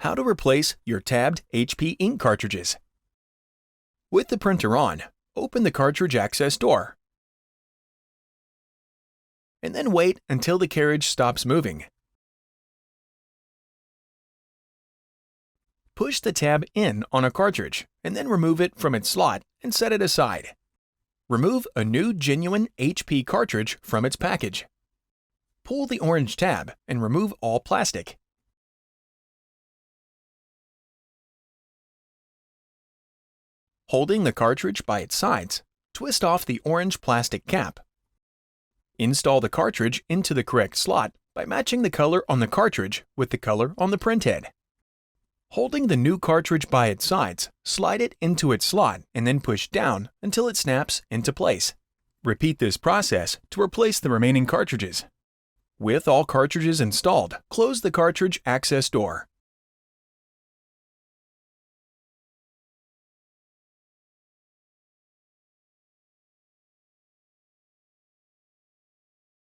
How to replace your tabbed HP ink cartridges. With the printer on, open the cartridge access door, and then wait until the carriage stops moving. Push the tab in on a cartridge and then remove it from its slot and set it aside. Remove a new genuine HP cartridge from its package. Pull the orange tab and remove all plastic. Holding the cartridge by its sides, twist off the orange plastic cap. Install the cartridge into the correct slot by matching the color on the cartridge with the color on the printhead. Holding the new cartridge by its sides, slide it into its slot and then push down until it snaps into place. Repeat this process to replace the remaining cartridges. With all cartridges installed, close the cartridge access door.